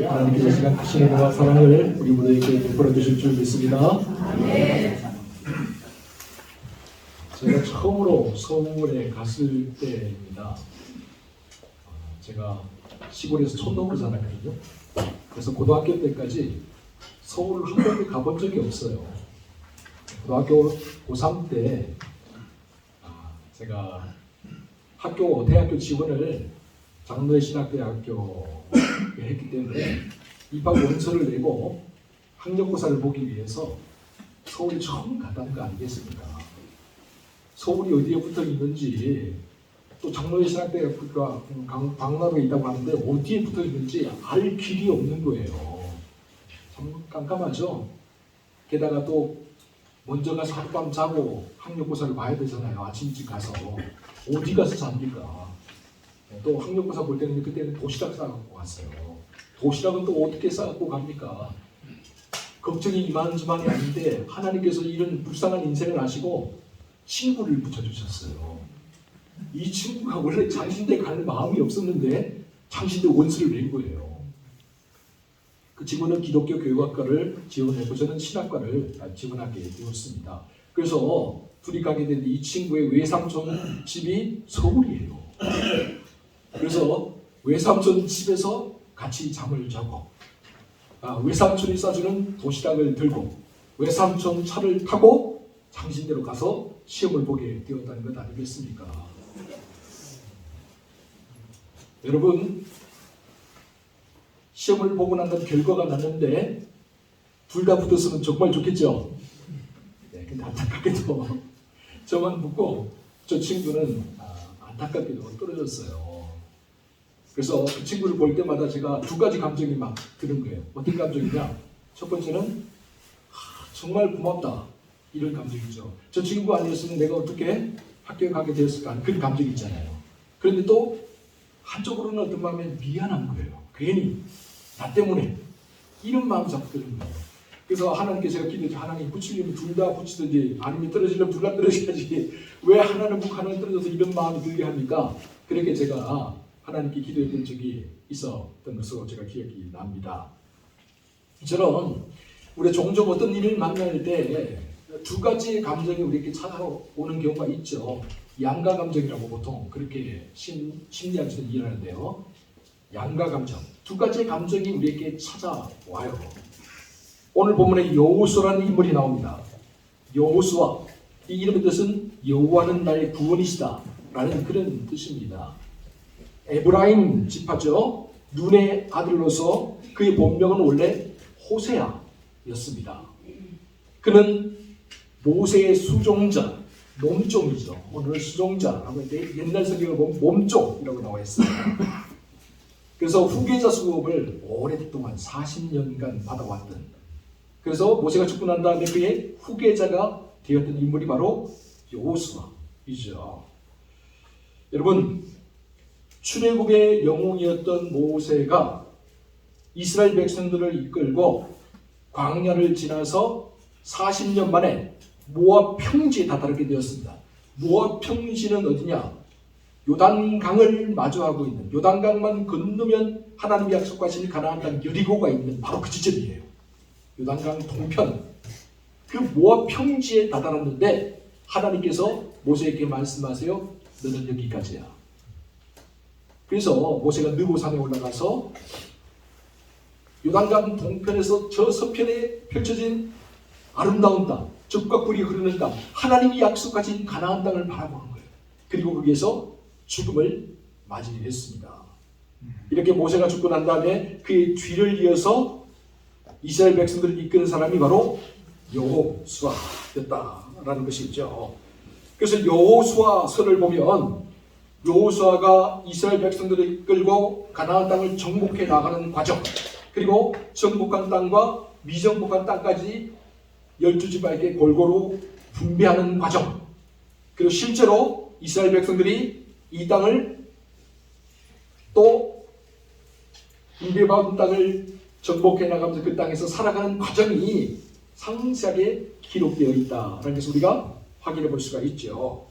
하나님께서 시간 크신 은혜와 사랑을 우리 모두에게 베풀어 주실 줄 믿습니다. 제가 처음으로 서울에 갔을 때입니다. 제가 시골에서 촌놈으로 자랐거든요. 그래서 고등학교 때까지 서울을 한 번도 가본 적이 없어요. 고등학교 고3 때 제가 대학교 지원을 장로의 신학대학교에 했기 때문에 입학 원서를 내고 학력고사를 보기 위해서 서울에 처음 갔다는 거 아니겠습니까? 서울이 어디에 붙어 있는지, 또 장로의 신학대학교가 강남에 있다고 하는데 어디에 붙어 있는지 알 길이 없는 거예요. 참 깜깜하죠? 게다가 또 먼저 가서 하룻밤 자고 학력고사를 봐야 되잖아요. 아침 일찍 가서. 어디 가서 잡니까? 또 학력고사 볼 때는 그때는 도시락 싸갖고 갔어요. 도시락은 또 어떻게 싸갖고 갑니까? 걱정이 이만저만이 아닌데 하나님께서 이런 불쌍한 인생을 아시고 친구를 붙여주셨어요. 이 친구가 원래 장신대 갈 마음이 없었는데 장신대 원수를 낸 거예요. 그 친구는 기독교 교육학과를 지원했고 저는 신학과를 지원하게 되었습니다. 그래서 둘이 가게 된 이 친구의 외삼촌 집이 서울이에요. 그래서 외삼촌 집에서 같이 잠을 자고 외삼촌이 싸주는 도시락을 들고 외삼촌 차를 타고 장신대로 가서 시험을 보게 되었다는 것 아니겠습니까? 여러분, 시험을 보고 난 건 결과가 났는데 둘 다 붙었으면 정말 좋겠죠? 네, 근데 안타깝게도 저만 붙고 저 친구는 안타깝게도 떨어졌어요. 그래서 그 친구를 볼 때마다 제가 두 가지 감정이 막 드는 거예요. 어떤 감정이냐? 첫 번째는 정말 고맙다, 이런 감정이죠. 저 친구 아니었으면 내가 어떻게 학교에 가게 되었을까 하는 그런 감정이 있잖아요. 그런데 또 한쪽으로는 어떤 마음에 미안한 거예요. 괜히 나 때문에 이런 마음 자꾸 드는 거예요. 그래서 하나님께 제가 기도했죠. 하나님, 붙이려면 둘 다 붙이든지 아니면 떨어지려면 둘 다 떨어져야지 왜 하나는 붙고 하나는 떨어져서 이런 마음이 들게 합니까? 그렇게 제가 하나님께 기도했던 적이 있었던 것으로 제가 기억이 납니다. 저는 우리 종종 어떤 일을 만날 때 두 가지의 감정이 우리에게 찾아오는 경우가 있죠. 양가 감정이라고 보통 그렇게 심리학에서 이해하는데요. 양가 감정, 두 가지의 감정이 우리에게 찾아와요. 오늘 본문에 여호수아라는 인물이 나옵니다. 여호수아, 이 이름의 뜻은 여호와는 나의 구원이시다 라는 그런 뜻입니다. 에브라임 지파죠. 눈의 아들로서 그의 본명은 원래 호세아였습니다. 그는 모세의 수종자, 몸종이죠. 오늘 수종자라고 했는데 옛날 성경을 보면 몸종이라고 나와 있어요. 그래서 후계자 수급을 오랫동안 40년간 받아왔던, 그래서 모세가 죽고 난 다음에 그의 후계자가 되었던 인물이 바로 여호수아이죠. 여러분, 출애굽의 영웅이었던 모세가 이스라엘 백성들을 이끌고 광야를 지나서 40년 만에 모압 평지에 다다르게 되었습니다. 모압 평지는 어디냐? 요단강을 마주하고 있는, 요단강만 건너면 하나님이 약속하신 가나안 땅 여리고가 있는 바로 그 지점이에요. 요단강 동편, 그 모압 평지에 다다랐는데 하나님께서 모세에게 말씀하세요. 너는 여기까지야. 그래서 모세가 느보산에 올라가서 요단강 동편에서 저 서편에 펼쳐진 아름다운 땅, 젖과 꿀이 흐르는 땅, 하나님이 약속하신 가나안 땅을 바라보는 거예요. 그리고 거기에서 죽음을 맞이했습니다. 이렇게 모세가 죽고 난 다음에 그의 뒤를 이어서 이스라엘 백성들을 이끄는 사람이 바로 여호수아였다라는 것이죠. 그래서 여호수아서를 보면 여호수아가 이스라엘 백성들을 이끌고 가나안 땅을 정복해 나가는 과정, 그리고 정복한 땅과 미정복한 땅까지 12지파에게 골고루 분배하는 과정, 그리고 실제로 이스라엘 백성들이 이 땅을 또 분배받은 땅을 정복해 나가면서 그 땅에서 살아가는 과정이 상세하게 기록되어 있다는 것을 우리가 확인해 볼 수가 있죠.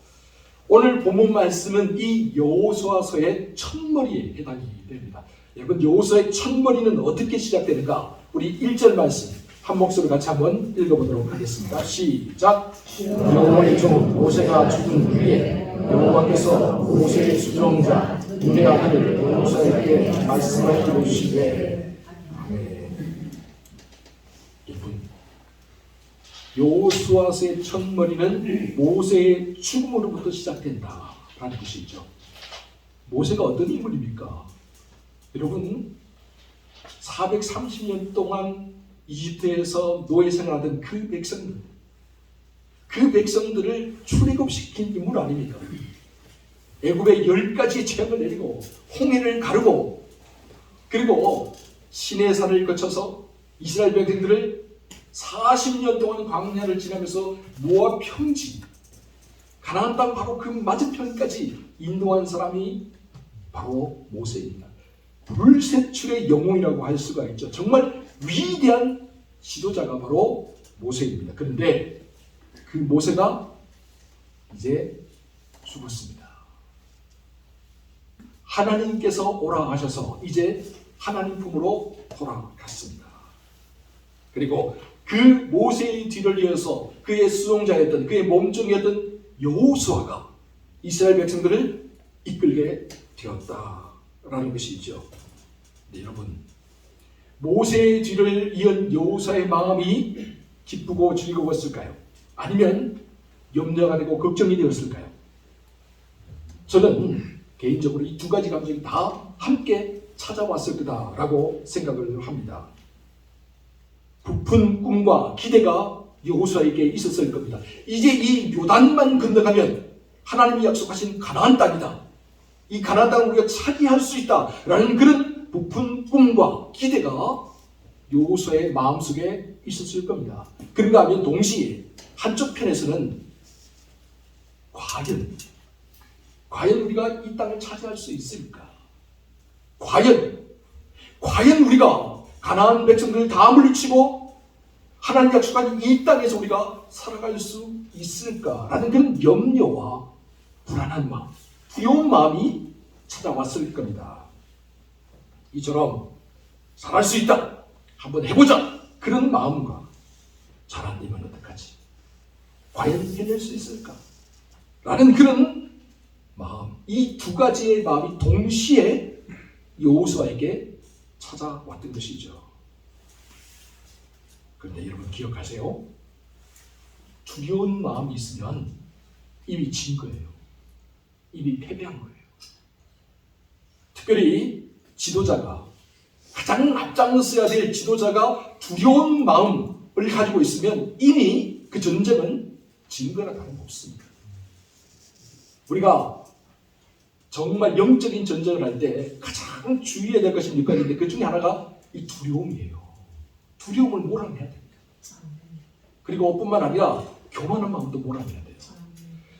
오늘 본문 말씀은 이 여호수아서의 첫머리에 해당이 됩니다. 여러분, 여호수아의 첫머리는 어떻게 시작되는가? 우리 1절 말씀 한 목소리로 같이 한번 읽어보도록 하겠습니다. 시작. 여호와의 종 모세가 죽은 후에 여호와께서 모세의 수종자 눈의 아들 여호수아에게 말씀을 이루시되, 여호수아의 첫머리는 모세의 죽음으로부터 시작된다라는 것이죠. 모세가 어떤 인물입니까? 여러분, 430년 동안 이집트에서 노예 생활하던 그 백성들을 출애굽시킨 인물 아닙니까? 애굽에 10가지 재앙을 내리고 홍해를 가르고, 그리고 시내산을 거쳐서 이스라엘 백성들을 40년 동안 광야를 지나면서 모압 평지, 가나안 땅 바로 그 맞은편까지 인도한 사람이 바로 모세입니다. 불세출의 영웅이라고 할 수가 있죠. 정말 위대한 지도자가 바로 모세입니다. 그런데 그 모세가 이제 죽었습니다. 하나님께서 오라 하셔서 이제 하나님 품으로 돌아갔습니다. 그리고 그 모세의 뒤를 이어서 그의 수종자였던, 그의 몸종이었던 여호수아가 이스라엘 백성들을 이끌게 되었다라는 것이죠. 네, 여러분, 모세의 뒤를 이은 여호수아의 마음이 기쁘고 즐거웠을까요? 아니면 염려가 되고 걱정이 되었을까요? 저는 개인적으로 이 두 가지 감정이 다 함께 찾아왔을 거다라고 생각을 합니다. 부푼 꿈과 기대가 여호수아에게 있었을 겁니다. 이제 이 요단만 건너가면 하나님이 약속하신 가나안 땅이다. 이 가나안 땅을 우리가 차지할 수 있다라는 그런 부푼 꿈과 기대가 여호수아의 마음속에 있었을 겁니다. 그런가 하면 동시에 한쪽 편에서는 과연 우리가 이 땅을 차지할 수 있을까? 과연 우리가 가나안 백성들을 다 물리치고 하나님 약속한 이 땅에서 우리가 살아갈 수 있을까라는 그런 염려와 불안한 마음, 두려운 마음이 찾아왔을 겁니다. 이처럼 잘할 수 있다, 한번 해보자, 그런 마음과 잘 안 되면 어떡하지? 과연 해낼 수 있을까? 라는 그런 마음, 이 두 가지의 마음이 동시에 여호수아에게 찾아왔던 것이죠. 그런데 여러분 기억하세요. 두려운 마음이 있으면 이미 진 거예요. 이미 패배한 거예요. 특별히 지도자가, 가장 앞장서야 될 지도자가 두려운 마음을 가지고 있으면 이미 그 전쟁은 진 거나 다름없습니다. 우리가 정말 영적인 전쟁을 할 때 가장 주의해야 될 것이 몇 가지인데 그 중에 하나가 이 두려움이에요. 두려움을 몰아내야 됩니다. 그리고 뿐만 아니라 교만한 마음도 몰아내야 돼요.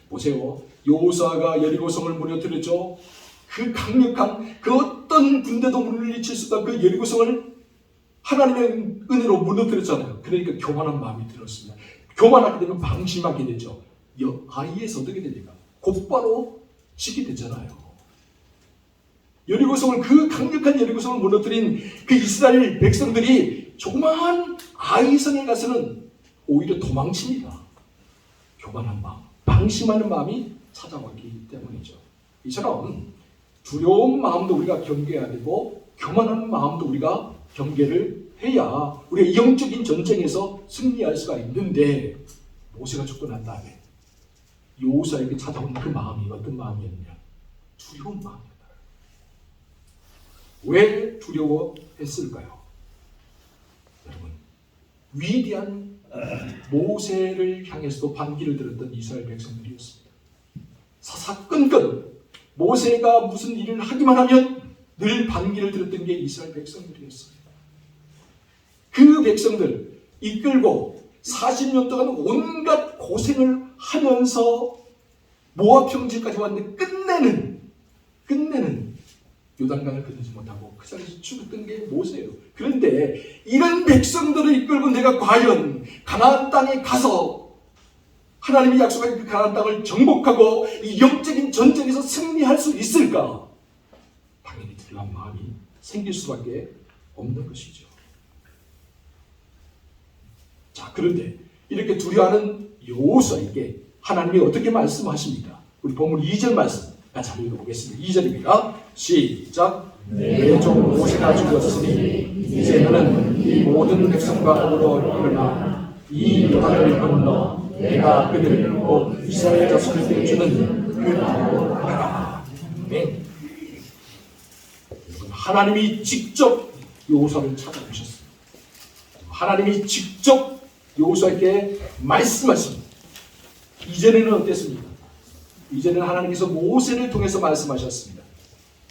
보세요. 여호수아가 여리고성을 무너뜨렸죠. 그 강력한 그 어떤 군대도 물리칠 수 없던 그 여리고성을 하나님의 은혜로 무너뜨렸잖아요. 그러니까 교만한 마음이 들었습니다. 교만하게 되면 방심하게 되죠. 아이에서 어떻게 됩니까? 곧바로 지게 되잖아요. 여리고성을, 그 강력한 여리고성을 무너뜨린 그 이스라엘 백성들이 조그마한 아이성에 가서는 오히려 도망칩니다. 교만한 마음, 방심하는 마음이 찾아왔기 때문이죠. 이처럼 두려운 마음도 우리가 경계해야 되고 교만한 마음도 우리가 경계를 해야 우리가 영적인 전쟁에서 승리할 수가 있는데, 모세가 죽고 난 다음에 여호수아에게 찾아온 그 마음이 어떤 마음이었냐? 두려운 마음이었다. 왜 두려워했을까요? 여러분, 위대한 모세를 향해서도 반기를 들었던 이스라엘 백성들이었습니다. 사사건건 모세가 무슨 일을 하기만 하면 늘 반기를 들었던 게 이스라엘 백성들이었어요. 그 백성들 이끌고 40년 동안 온갖 고생을 하면서 모압 평지까지 왔는데 끝내는 요단강을 건너지 못하고 그 자리에서 죽었던 게 모세예요. 그런데 이런 백성들을 이끌고 내가 과연 가나안 땅에 가서 하나님이 약속한 그 가나안 땅을 정복하고 이 영적인 전쟁에서 승리할 수 있을까? 당연히 두려운 마음이 생길 수밖에 없는 것이죠. 자, 그런데 이렇게 두려워하는 여호수아에게 하나님이 어떻게 말씀하십니까? 우리 본문 2절 말씀 같이 한번 읽어보겠습니다. 2절입니다. 시작. 내 종 모세가 죽었으니 이제 너는 이 모든 백성과 더불어 일어나 이 요단을 건너 내가 그들을 곧 이스라엘 자손에게 주는 그 땅으로 가라. 아멘. 하나님이 직접 여호수아를 찾아오셨습니다. 하나님이 직접 여호수아에게 말씀하십니다. 이전에는 어땠습니까? 이전에는 하나님께서 모세를 통해서 말씀하셨습니다.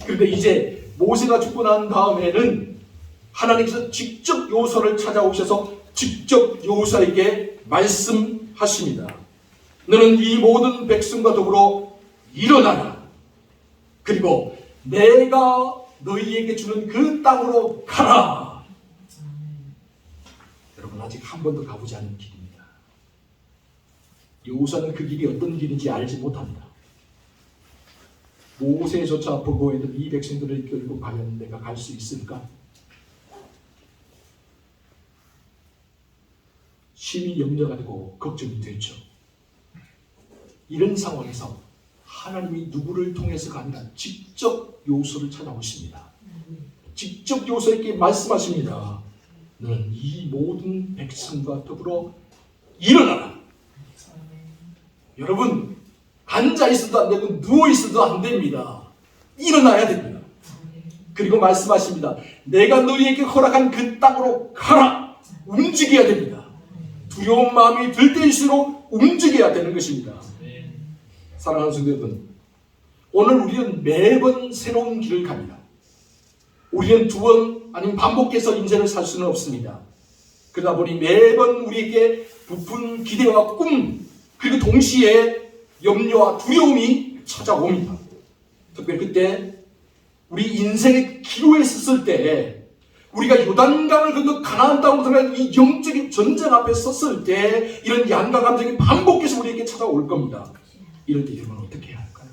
그런데 이제 모세가 죽고 난 다음에는 하나님께서 직접 여호수아를 찾아오셔서 직접 여호수아에게 말씀하십니다. 너는 이 모든 백성과 더불어 일어나라. 그리고 내가 너희에게 주는 그 땅으로 가라. 여러분, 아직 한 번도 가보지 않은 길입니다. 여호수아는 그 길이 어떤 길인지 알지 못합니다. 모세조차 보고했던 이 백성들을 이끌고 과연 내가 갈 수 있을까? 심히 염려가 되고 걱정이 되죠. 이런 상황에서 하나님이 누구를 통해서가 아니라 직접 여호수아를 찾아오십니다. 직접 여호수아에게 말씀하십니다. 너는 이 모든 백성과 더불어 일어나라. 여러분, 앉아 있어도 안 되고 누워 있어도 안 됩니다. 일어나야 됩니다. 그리고 말씀하십니다. 내가 너희에게 허락한 그 땅으로 가라. 움직여야 됩니다. 두려운 마음이 들 때일수록 움직여야 되는 것입니다. 사랑하는 성도 여러분, 오늘 우리는 매번 새로운 길을 갑니다. 우리는 두 번 아니면 반복해서 인생을 살 수는 없습니다. 그러다 보니 매번 우리에게 부푼 기대와 꿈, 그리고 동시에 염려와 두려움이 찾아옵니다. 특별히 그때 우리 인생의 기로에 섰을 때, 우리가 요단강을 건너 가나안 땅으로 들어간 이 영적인 전쟁 앞에 섰을 때 이런 양가 감정이 반복해서 우리에게 찾아올 겁니다. 이럴 때 여러분 어떻게 해야 할까요?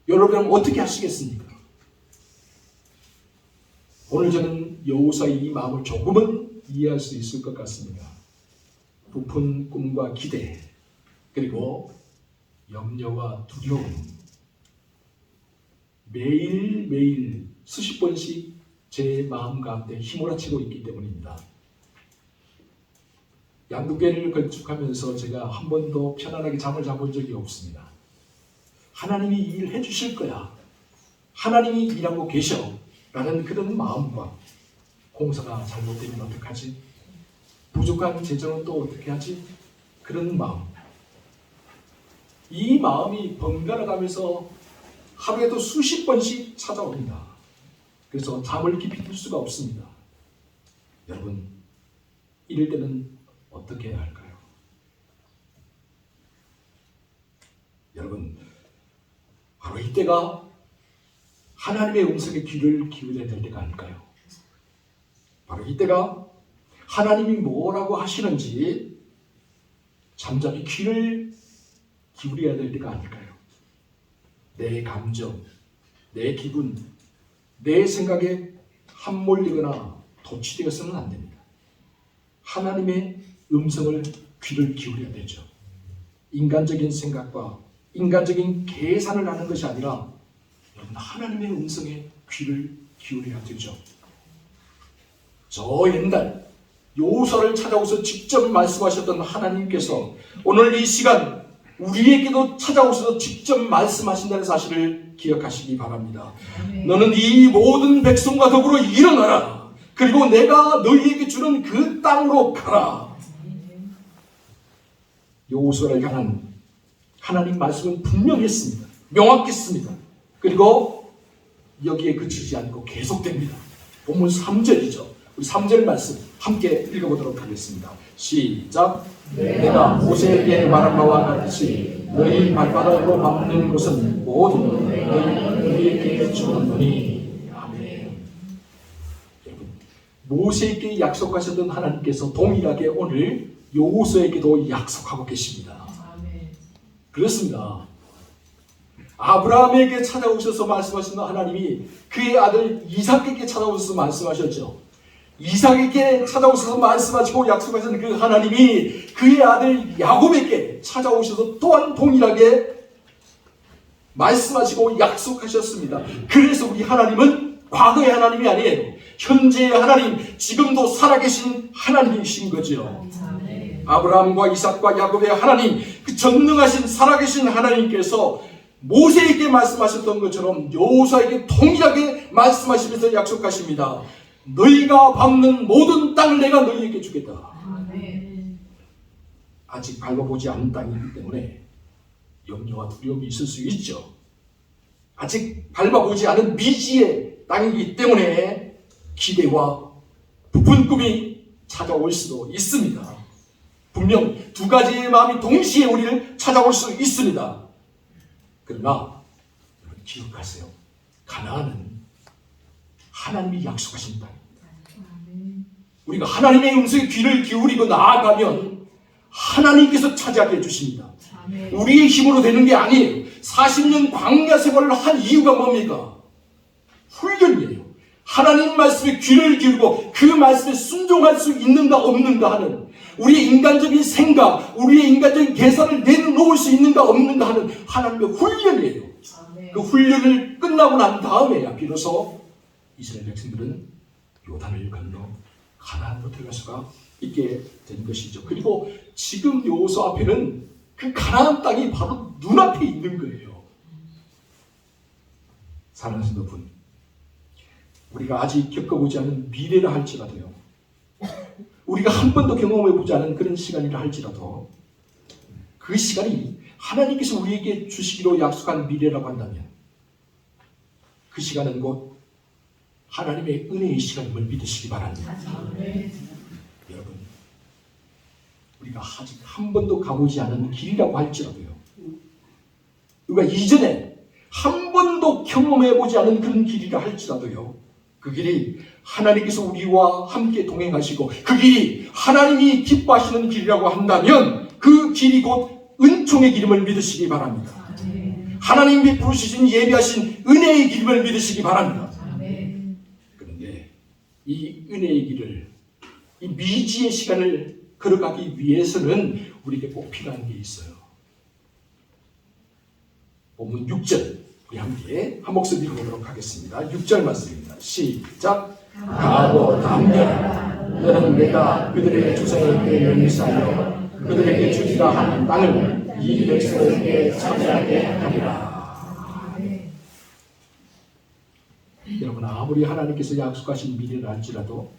여러분은 어떻게 하시겠습니까? 오늘 저는 여호수아의 이 마음을 조금은 이해할 수 있을 것 같습니다. 부푼 꿈과 기대, 그리고 염려와 두려움, 매일매일 수십 번씩 제 마음 가운데 휘몰아치고 있기 때문입니다. 양두개를 건축하면서 제가 한 번도 편안하게 잠을 자본 적이 없습니다. 하나님이 이 일을 해주실 거야. 하나님이 일하고 계셔. 라는 그런 마음과, 공사가 잘못되면 어떡하지? 부족한 재정은 또 어떻게 하지? 그런 마음. 이 마음이 번갈아 가면서 하루에도 수십 번씩 찾아옵니다. 그래서 잠을 깊이 들 수가 없습니다. 여러분, 이럴 때는 어떻게 해야 할까요? 여러분, 바로 이때가 하나님의 음성에 귀를 기울여야 될 때가 아닐까요? 바로 이때가 하나님이 뭐라고 하시는지 잠잠히 귀를 기울여야 될 때가 아닐까요? 내 감정, 내 기분, 내 생각에 함몰리거나 도취되어서는 안 됩니다. 하나님의 음성을 귀를 기울여야 되죠. 인간적인 생각과 인간적인 계산을 하는 것이 아니라 여러분, 하나님의 음성에 귀를 기울여야 되죠. 저 옛날 여호수아를 찾아오셔서 직접 말씀하셨던 하나님께서 오늘 이 시간 우리에게도 찾아오셔서 직접 말씀하신다는 사실을 기억하시기 바랍니다. 너는 이 모든 백성과 더불어 일어나라. 그리고 내가 너희에게 주는 그 땅으로 가라. 여호수아를 향한 하나님 말씀은 분명했습니다. 명확했습니다. 그리고 여기에 그치지 않고 계속됩니다. 본문 3절이죠. 우리 3절 말씀 함께 읽어보도록 하겠습니다. 시작. 내가 모세에게 말한 바와 같이 너희 발바닥으로 밟는 것은 모두 너희에게 주었노니. 아멘. 여러분, 모세에게 약속하셨던 하나님께서 동일하게 오늘 여호수아에게도 약속하고 계십니다. 그렇습니다. 아브라함에게 찾아오셔서 말씀하시는 하나님이 그의 아들 이삭에게 찾아오셔서 말씀하셨죠. 이삭에게 찾아오셔서 말씀하시고 약속하시는 그 하나님이 그의 아들 야곱에게 찾아오셔서 또한 동일하게 말씀하시고 약속하셨습니다. 그래서 우리 하나님은 과거의 하나님이 아니에요. 현재의 하나님, 지금도 살아계신 하나님이신 거죠. 아브라함과 이삭과 야곱의 하나님, 그 전능하신 살아계신 하나님께서 모세에게 말씀하셨던 것처럼 여호수아에게 동일하게 말씀하시면서 약속하십니다. 너희가 밟는 모든 땅을 내가 너희에게 주겠다. 아직 밟아보지 않은 땅이기 때문에 염려와 두려움이 있을 수 있죠. 아직 밟아보지 않은 미지의 땅이기 때문에 기대와 부푼 꿈이 찾아올 수도 있습니다. 분명 두 가지의 마음이 동시에 우리를 찾아올 수 있습니다. 그러나 여러분 기억하세요. 가나안은 하나님이 약속하신 땅입니다. 우리가 하나님의 음성에 귀를 기울이고 나아가면 하나님께서 차지하게 해주십니다. 우리의 힘으로 되는 게 아니에요. 40년 광야 생활을 한 이유가 뭡니까? 훈련이에요. 하나님 말씀에 귀를 기울이고 그 말씀에 순종할 수 있는가 없는가 하는, 우리의 인간적인 생각, 우리의 인간적인 계산을 내려놓을 수 있는가 없는가 하는 하나님의 훈련이에요. 그 훈련을 끝나고 난 다음에야 비로소 이스라엘 백성들은 요단을 건너 가나안으로 들어갈 수가 있게 된 것이죠. 그리고 지금 여호수아 앞에는 그 가나안 땅이 바로 눈앞에 있는 거예요. 사랑하는 여러분, 우리가 아직 겪어보지 않은 미래라 할지라도요, 우리가 한 번도 경험해보지 않은 그런 시간이라 할지라도 그 시간이 하나님께서 우리에게 주시기로 약속한 미래라고 한다면 그 시간은 곧 하나님의 은혜의 시간임을 믿으시기 바랍니다. 여러분, 우리가 아직 한 번도 가보지 않은 길이라고 할지라도요, 우리가 이전에 한 번도 경험해보지 않은 그런 길이라 할지라도요, 그 길이 하나님께서 우리와 함께 동행하시고 그 길이 하나님이 기뻐하시는 길이라고 한다면 그 길이 곧 은총의 길임을 믿으시기 바랍니다. 하나님이 부르시신 예비하신 은혜의 길임을 믿으시기 바랍니다. 그런데 이 은혜의 길을, 이 미지의 시간을 걸어가기 위해서는 우리에게 꼭 필요한 게 있어요. 본문 6절 우리 함께 한 목소리 읽어보도록 하겠습니다. 6절 말씀입니다. 시작. 가고 담대하라. 너는 내가 그들의 조상에게 맹세하여 그들에게 주기라 하는 땅을 이 백성에게 차지하게 하리라. 여러분, 아무리 하나님께서 약속하신 미래를 할지라도,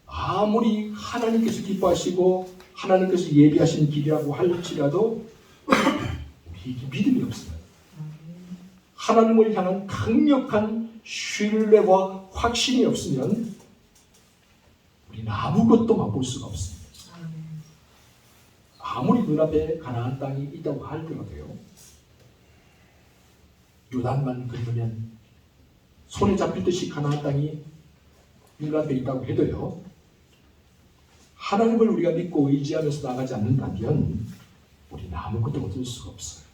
아무리 하나님께서 기뻐하시고 하나님께서 예비하신 길이라고 할지라도 우리에게 믿음이 없습니다. 하나님을 향한 강력한 신뢰와 확신이 없으면 우리는 아무것도 맛볼 수가 없습니다. 아무리 눈앞에 가나안 땅이 있다고 할지라도요, 요단만 건너면 손에 잡힐 듯이 가나안 땅이 눈앞에 있다고 해도요, 하나님을 우리가 믿고 의지하면서 나가지 않는다면 우리는 아무것도 얻을 수가 없어요.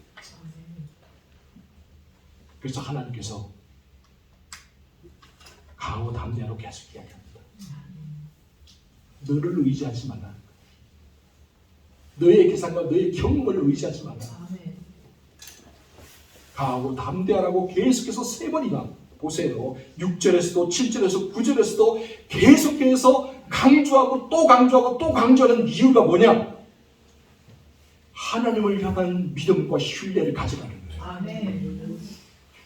그래서 하나님께서 강하고 담대하로 계속 이야기합니다. 너를 의지하지 말라. 너의 계산과 너의 경험을 의지하지 말라. 강하고 담대하라고 계속해서 3번이나 보세요. 6절에서도 7절에서 9절에서도 계속해서 강조하고 또 강조하고 또 강조하는 이유가 뭐냐? 하나님을 향한 믿음과 신뢰를 가져가는 거예요.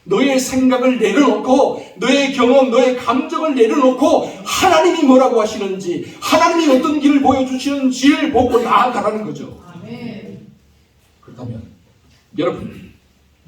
너의 생각을 내려놓고, 너의 경험, 너의 감정을 내려놓고 하나님이 뭐라고 하시는지, 하나님이 어떤 길을 보여주시는지를 보고 나아가라는 거죠. 그렇다면 여러분,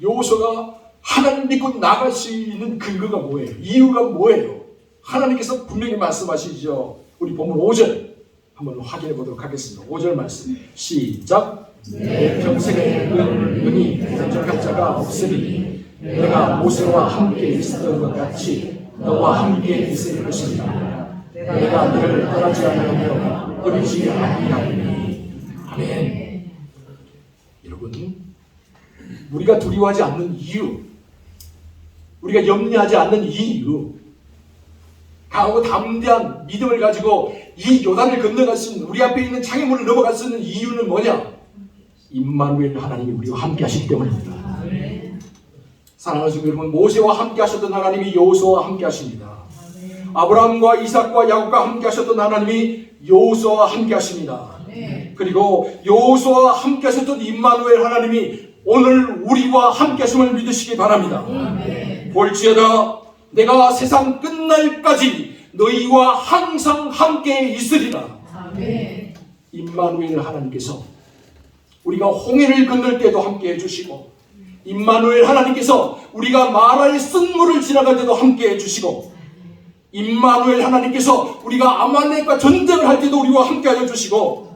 여호수아가 하나님 믿고 나갈 수 있는 근거가 뭐예요? 이유가 뭐예요? 하나님께서 분명히 말씀하시죠. 우리 본문 5절 한번 확인해 보도록 하겠습니다. 5절 말씀 시작. 내 평생에 은이 대적할 자가 없으리니 내가 모세와 함께 있었던 것 같이 너와 함께 있을 것입니다. 내가 너를 떠나지 않으며 버리지 아니하리니. 아멘. 여러분, 우리가 두려워하지 않는 이유, 우리가 염려하지 않는 이유, 강하고 담대한 믿음을 가지고 이 요단을 건너갈 수 있는, 우리 앞에 있는 장애물을 넘어갈 수 있는 이유는 뭐냐? 임마누엘 하나님이 우리와 함께 하시기 때문입니다. 사랑하는 성도 여러분, 모세와 함께 하셨던 하나님이 여호수아와 함께 하십니다. 아브라함과 이삭과 야곱과 함께 하셨던 하나님이 여호수아와 함께 하십니다. 그리고 여호수아와 함께 하셨던 임마누엘 하나님이 오늘 우리와 함께 하심을 믿으시기 바랍니다. 볼지어다 내가 세상 끝날까지 너희와 항상 함께 있으리라. 임마누엘 하나님께서 우리가 홍해를 건널 때도 함께 해주시고, 임마누엘 하나님께서 우리가 마라의 쓴물을 지나갈 때도 함께 해주시고, 임마누엘 하나님께서 우리가 아말렉과 전쟁을 할 때도 우리와 함께하여 주시고,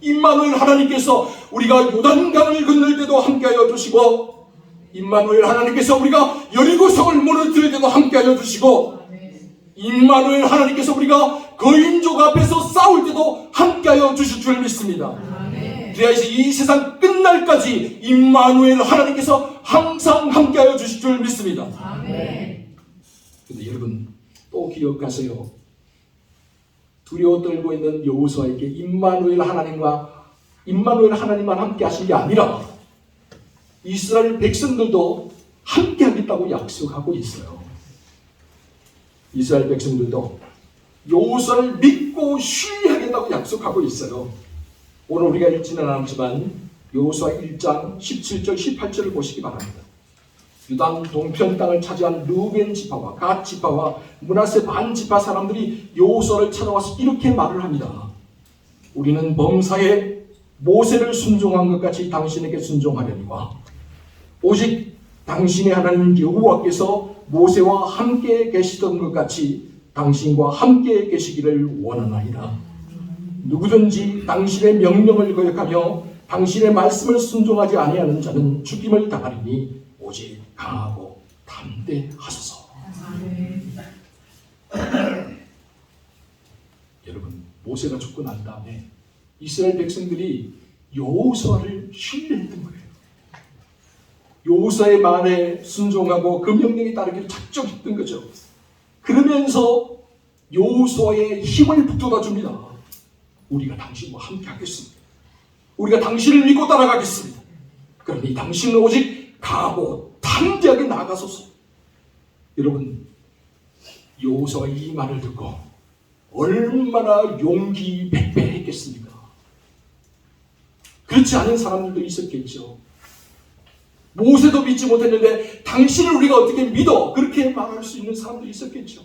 임마누엘 하나님께서 우리가 요단강을 건널 때도 함께하여 주시고, 임마누엘 하나님께서 우리가 여리고성을 무너뜨릴 때도 함께하여 주시고, 임마누엘 하나님께서 우리가 거인족 앞에서 싸울 때도 함께하여 주실 줄 믿습니다. 그래야지 이 세상 끝날까지 임마누엘 하나님께서 항상 함께하여 주실 줄 믿습니다. 그런데 여러분 또 기억하세요. 두려워 떨고 있는 여호수아에게 임마누엘 하나님만 함께 하신 게 아니라 이스라엘 백성들도 함께 하겠다고 약속하고 있어요. 이스라엘 백성들도 여호수아를 믿고 신뢰하겠다고 약속하고 있어요. 오늘 우리가 읽지는 않았지만 여호수아 1장 17절 18절을 보시기 바랍니다. 유다 동편 땅을 차지한 르우벤 지파와 갓 지파와 므낫세 반 지파 사람들이 여호수아를 찾아와서 이렇게 말을 합니다. 우리는 범사에 모세를 순종한 것 같이 당신에게 순종하려니와 오직 당신의 하나님 여호와께서 모세와 함께 계시던 것 같이 당신과 함께 계시기를 원하나이다. 누구든지 당신의 명령을 거역하며 당신의 말씀을 순종하지 아니하는 자는 죽임을 당하리니 오직 강하고 담대하소서. 여러분, 모세가 죽고 난 다음에 이스라엘 백성들이 여호수아를 신뢰했던 거예요. 여호수아의 말에 순종하고 그 명령에 따르기를 작정했던 거죠. 그러면서 여호수아의 힘을 북돋아 줍니다. 우리가 당신과 함께 하겠습니다. 우리가 당신을 믿고 따라가겠습니다. 그러니 당신은 오직 강하고 담대하게 나아가소서. 여러분, 여호수아가 이 말을 듣고 얼마나 용기 백배했겠습니까? 그렇지 않은 사람들도 있었겠죠. 모세도 믿지 못했는데 당신을 우리가 어떻게 믿어? 그렇게 말할 수 있는 사람도 있었겠죠.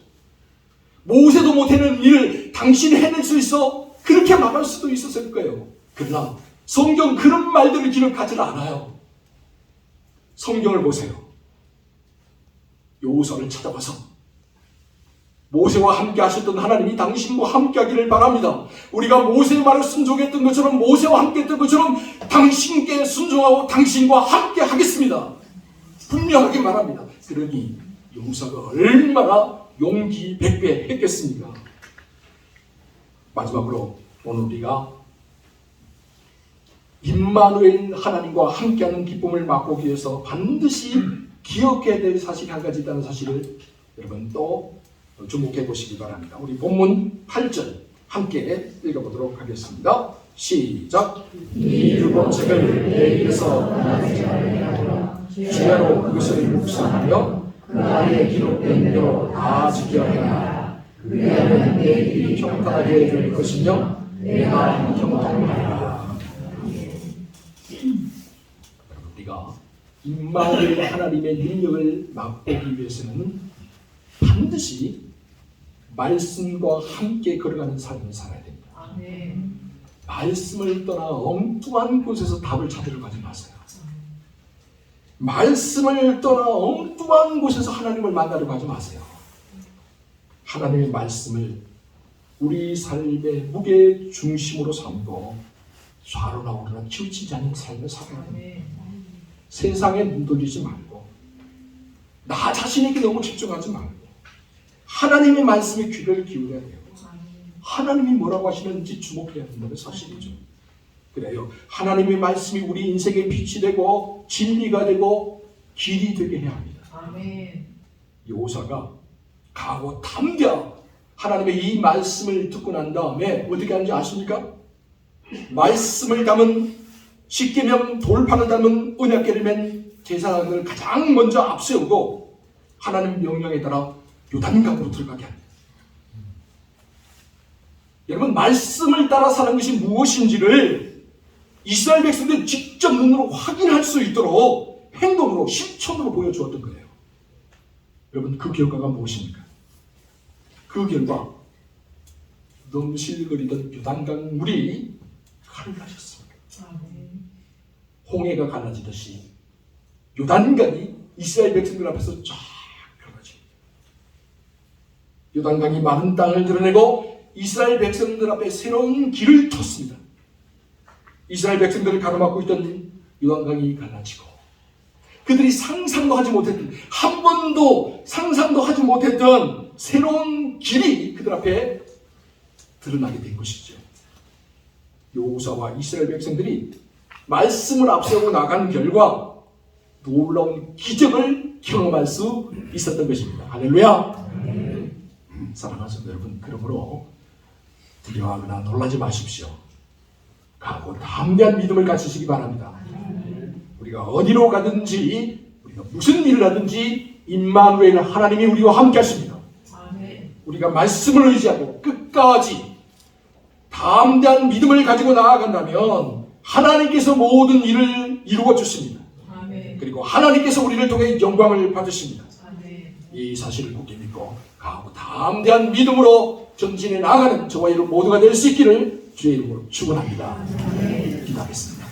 모세도 못하는 일을 당신이 해낼 수 있어? 그렇게 말할 수도 있었을 거예요. 그러나 성경 그런 말들을 기록하지 않아요. 성경을 보세요. 여호수아를 찾아가서 모세와 함께 하셨던 하나님이 당신과 함께 하기를 바랍니다. 우리가 모세의 말을 순종했던 것처럼, 모세와 함께 했던 것처럼 당신께 순종하고 당신과 함께 하겠습니다. 분명하게 말합니다. 그러니 여호수아가 얼마나 용기 백배 했겠습니까? 마지막으로 오늘 우리가 임마누엘 하나님과 함께하는 기쁨을 맛보기 위해서 반드시 기억해야 될 사실이 한 가지 있다는 사실을 여러분 또 주목해 보시기 바랍니다. 우리 본문 8절 함께 읽어보도록 하겠습니다. 시작. 이 율법책을 내 입에서 떠나지 말라. 주야로 그것을 묵상하며 그 안에 기록된 대로 다 지켜야 하라. 그리하면 내 일이 평탄하게 될 것이며 내가 형통하리라. 우리가 임마누엘 하나님의 능력을 맛보기 위해서는 반드시 말씀과 함께 걸어가는 삶을 살아야 됩니다. 말씀을 떠나 엉뚱한 곳에서 답을 찾으러 가지 마세요. 말씀을 떠나 엉뚱한 곳에서 하나님을 만나러 가지 마세요. 하나님의 말씀을 우리 삶의 무게 중심으로 삼고 좌로나 우로나 치우치지 않는 삶을 살아야 됩니다. 세상에 눈 돌리지 말고 나 자신에게 너무 집중하지 말고 하나님의 말씀에 귀를 기울여야 돼요. 하나님이 뭐라고 하시는지 주목해야 된다는 사실이죠. 그래요. 하나님의 말씀이 우리 인생의 빛이 되고 진리가 되고 길이 되게 해야 합니다. 아멘. 여호사가 가고 담대하고 하나님의 이 말씀을 듣고 난 다음에 어떻게 하는지 아십니까? 말씀을 담은 십계명 돌판을 담은 언약궤를 맨 제사장을 가장 먼저 앞세우고 하나님 명령에 따라 요단강으로 들어가게 합니다. 여러분, 말씀을 따라 사는 것이 무엇인지를 이스라엘 백성들이 직접 눈으로 확인할 수 있도록 행동으로 실천으로 보여주었던 거예요. 여러분, 그 결과가 무엇입니까? 그 결과 넘실거리던 요단강 물이 갈라졌습니다. 홍해가 갈라지듯이 요단강이 이스라엘 백성들 앞에서 쫙 갈라집니다. 요단강이 마른 땅을 드러내고 이스라엘 백성들 앞에 새로운 길을 텄습니다. 이스라엘 백성들을 가로막고 있던 요단강이 갈라지고 그들이 상상도 하지 못했던, 한 번도 상상도 하지 못했던 새로운 길이 그들 앞에 드러나게 된 것이죠. 여호사와 이스라엘 백성들이 말씀을 앞세우고 나간 결과 놀라운 기적을 경험할 수 있었던 것입니다. 할렐루야. 사랑하는 성도 여러분, 그러므로 두려워하거나 놀라지 마십시오. 각오 담대한 믿음을 가지시기 바랍니다. 우리가 어디로 가든지, 우리가 무슨 일을 하든지 임마누엘 하나님이 우리와 함께 하십니다. 우리가 말씀을 의지하고 끝까지 담대한 믿음을 가지고 나아간다면 하나님께서 모든 일을 이루어 주십니다. 그리고 하나님께서 우리를 통해 영광을 받으십니다. 이 사실을 굳게 믿고 가고 담대한 믿음으로 전진해 나아가는 저와 여러분 모두가 될 수 있기를 주의 이름으로 축원합니다. 기도하겠습니다.